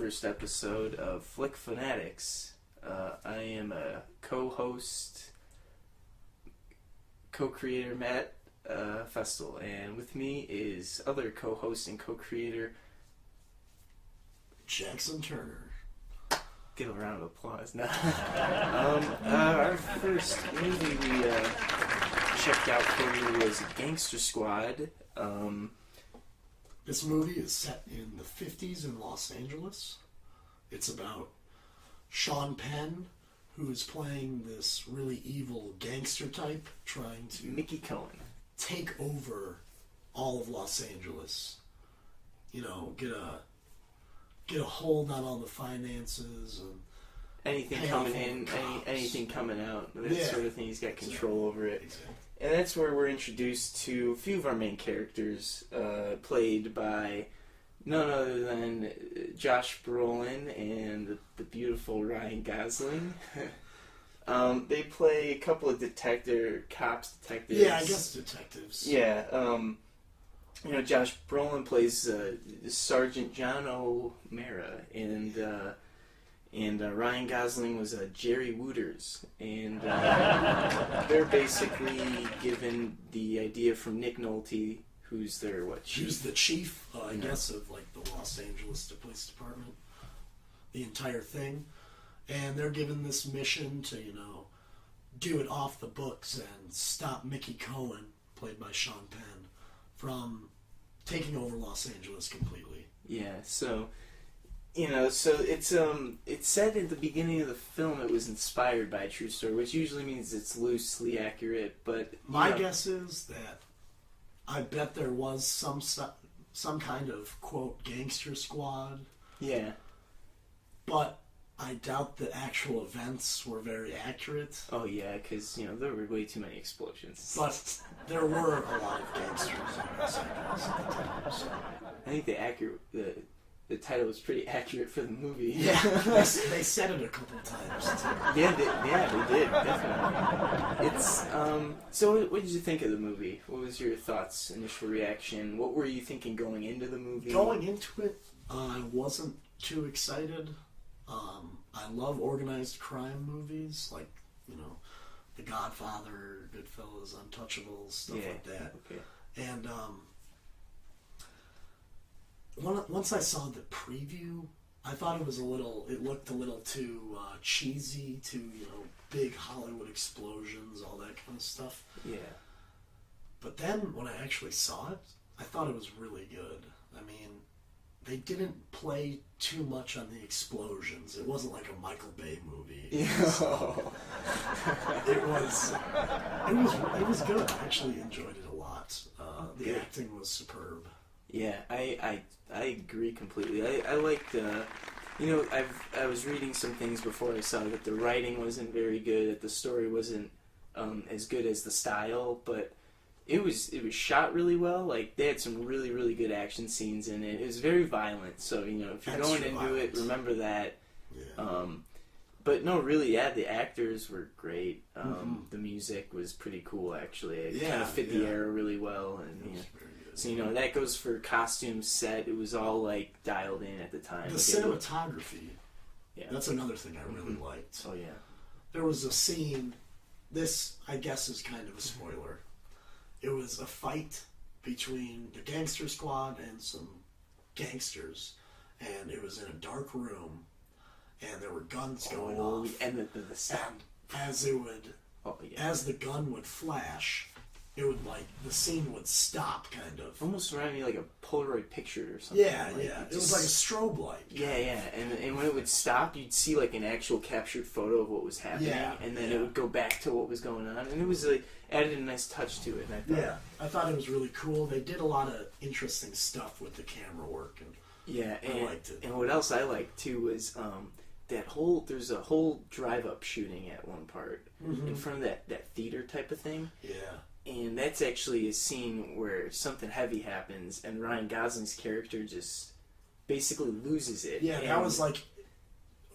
first episode of Flick Fanatics. I am a co-host, co-creator Matt Festel, and with me is other co-host and co-creator Jackson Turner. Give a round of applause. No. Our first movie we checked out for you was Gangster Squad. This movie is set in the 50s in Los Angeles. It's about Sean Penn, who is playing this really evil gangster type, trying to Mickey Cohen take over all of Los Angeles. You know, get a hold on all the finances and anything coming in, anything coming out, that sort of thing. He's got control over it. Exactly. And that's where we're introduced to a few of our main characters, played by none other than Josh Brolin and the beautiful Ryan Gosling. They play a couple of detectives. Yeah, I guess detectives. Yeah. Josh Brolin plays Sergeant John O'Mara, and Ryan Gosling was Jerry Wooters, and they're basically given the idea from Nick Nolte, who's their Who's the chief, I guess, of like the Los Angeles Police Department, the entire thing, and they're given this mission to do it off the books and stop Mickey Cohen, played by Sean Penn, from taking over Los Angeles completely. Yeah, so it's said at the beginning of the film it was inspired by a true story, which usually means it's loosely accurate, but my guess is that I bet there was some kind of, quote, Gangster Squad. Yeah. But I doubt the actual events were very accurate. Oh yeah, because there were way too many explosions. But there were a lot of gangsters in Los Angeles at the time. So. I think the title was pretty accurate for the movie. Yeah, they said it a couple times too. Yeah, they did, definitely. It's So, what did you think of the movie? What was your thoughts, initial reaction? What were you thinking going into the movie? Going into it, I wasn't too excited. I love organized crime movies, like The Godfather, Goodfellas, Untouchables, stuff like that. Okay. And once I saw the preview, I thought it looked a little too cheesy, too big Hollywood explosions, all that kind of stuff. Yeah. But then when I actually saw it, I thought it was really good. I mean, they didn't play too much on the explosions. It wasn't like a Michael Bay movie. It was good. I actually enjoyed it a lot. The acting was superb. Yeah, I agree completely. I liked I was reading some things before I saw that the writing wasn't very good, that the story wasn't as good as the style, but it was shot really well. Like, they had some really, really good action scenes in it. It was very violent, so if you're going into it, remember that. Yeah. But no, really, the actors were great. The music was pretty cool, actually. It kind of fit the era really well, and so that goes for costume, set. It was all like dialed in at the time. The cinematography. Yeah, that's another thing I really liked. Oh yeah. There was a scene. This, I guess, is kind of a spoiler. It was a fight between the Gangster Squad and some gangsters, and it was in a dark room, and there were guns going off. And the sound. And as the gun would flash, it would the scene would stop, kind of. Almost reminded me like a Polaroid picture or something. Yeah. It was like a strobe light. Yeah. And when it would stop, you'd see like an actual captured photo of what was happening, and then it would go back to what was going on, and it was added a nice touch to it. And I thought it was really cool. They did a lot of interesting stuff with the camera work, and I liked it. And what else I liked too was there's a whole drive-up shooting at one part in front of that theater type of thing. Yeah. And that's actually a scene where something heavy happens, and Ryan Gosling's character just basically loses it. Yeah, that was like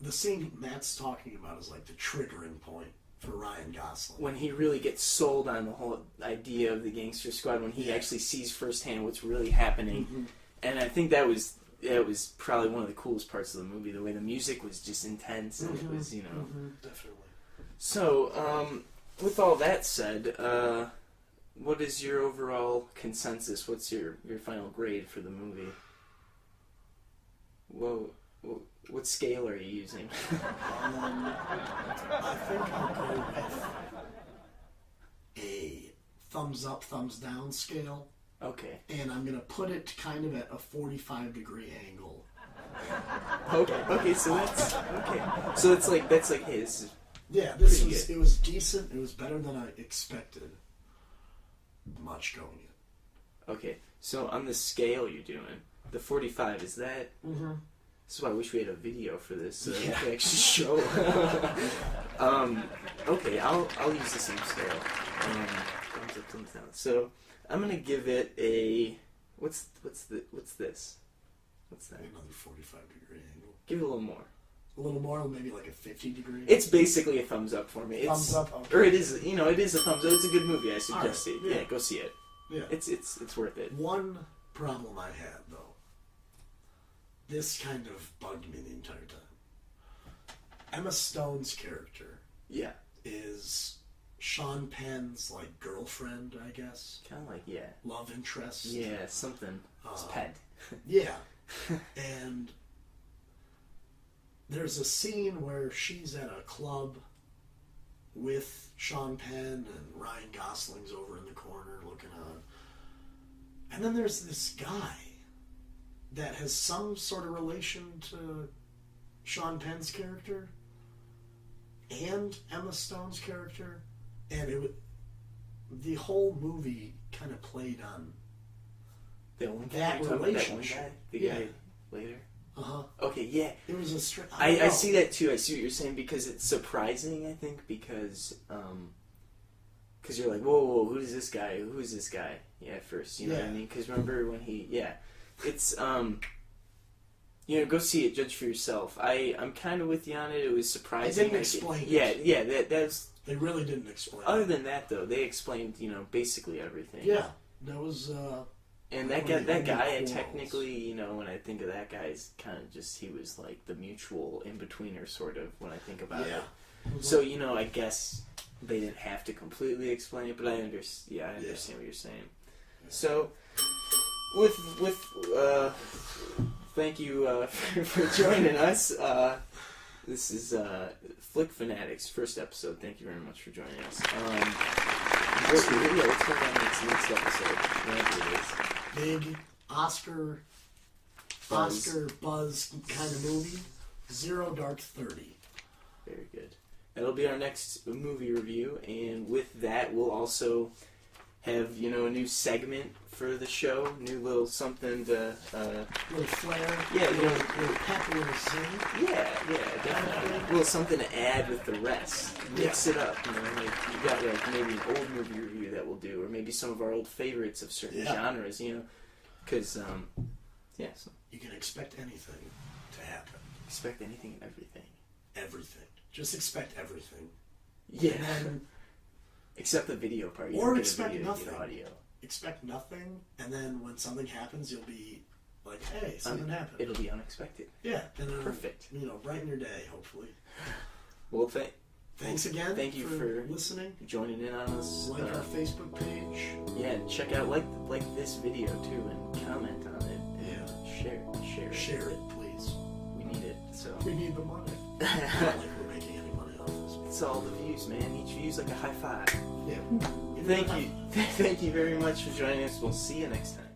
the scene Matt's talking about is like the triggering point for Ryan Gosling. When he really gets sold on the whole idea of the Gangster Squad, when he actually sees firsthand what's really happening. And I think that was it was probably one of the coolest parts of the movie. The way the music was just intense, and it was, definitely. So, with all that said, what is your overall consensus? What's your final grade for the movie? Whoa, what scale are you using? I think I'll go with a thumbs up, thumbs down scale. Okay. And I'm gonna put it kind of at a 45-degree angle. Okay. So that's okay. So that's like hey, this is it was decent. It was better than I expected. Much going in. Okay. So on the scale you're doing, the 45 is that? Mm-hmm. This is why I wish we had a video for this so we could actually show. Okay, I'll use the same scale. Thumbs up, thumbs down. So I'm gonna give it a what's this? What's that? Another 45-degree angle. Give it a little more. A little more, maybe like a 50-degree. It's basically a thumbs up for me. Thumbs up, okay. Or it is a thumbs up. It's a good movie. I suggest right, it. Yeah, go see it. Yeah, it's worth it. One problem I had though. This kind of bugged me the entire time. Emma Stone's character is Sean Penn's like girlfriend, I guess. Kind of like love interest. Yeah, something. His pet. Yeah, and there's a scene where she's at a club with Sean Penn and Ryan Gosling's over in the corner looking on, and then there's this guy that has some sort of relation to Sean Penn's character and Emma Stone's character, and the whole movie kind of played on that relationship. The guy later. Okay, yeah. It was a straight. I see that too. I see what you're saying because it's surprising. I think because you're like, whoa, who is this guy? Who is this guy? Yeah, at first, you know what I mean? Because remember when it's go see it, judge for yourself. I'm kind of with you on it. It was surprising. They didn't explain it. Yeah. That's. They really didn't explain. Other than that, though, they explained basically everything. Yeah, that was. And that guy, technically, when I think of that guy, is kind of just, he was like the mutual in-betweener, sort of, when I think about it. So, I guess they didn't have to completely explain it, but I understand what you're saying. Yeah. So, thank you for joining us. This is Flick Fanatics, first episode. Thank you very much for joining us. Let's go on next episode, whatever it is. Big Oscar buzz kind of movie. Zero Dark 30. Very good. That'll be our next movie review, and with that, we'll also have a new segment for the show, new little something to little flair. Yeah, little pep, little sing. Yeah, definitely. A little something to add with the rest. Mix it up. Like you got maybe an old movie review that we'll do, or maybe some of our old favorites of certain genres. Because so. You can expect anything to happen. Expect anything and everything. Everything. Just expect everything. Yeah. Except the video part. Or expect nothing. Audio. Expect nothing, and then when something happens, you'll be like, "Hey, something happened." It'll be unexpected. Yeah. And, perfect. Brighten your day, hopefully. Well, thanks again. Thank you for listening. Joining in on us. Like our Facebook page. Yeah, and check out like this video too, and comment on it. And share it, please. We need it. So we need the money. Not like we're making any money off this. It's all the views, man. Each view's like a high five. Yeah. Thank you very much for joining us. We'll see you next time.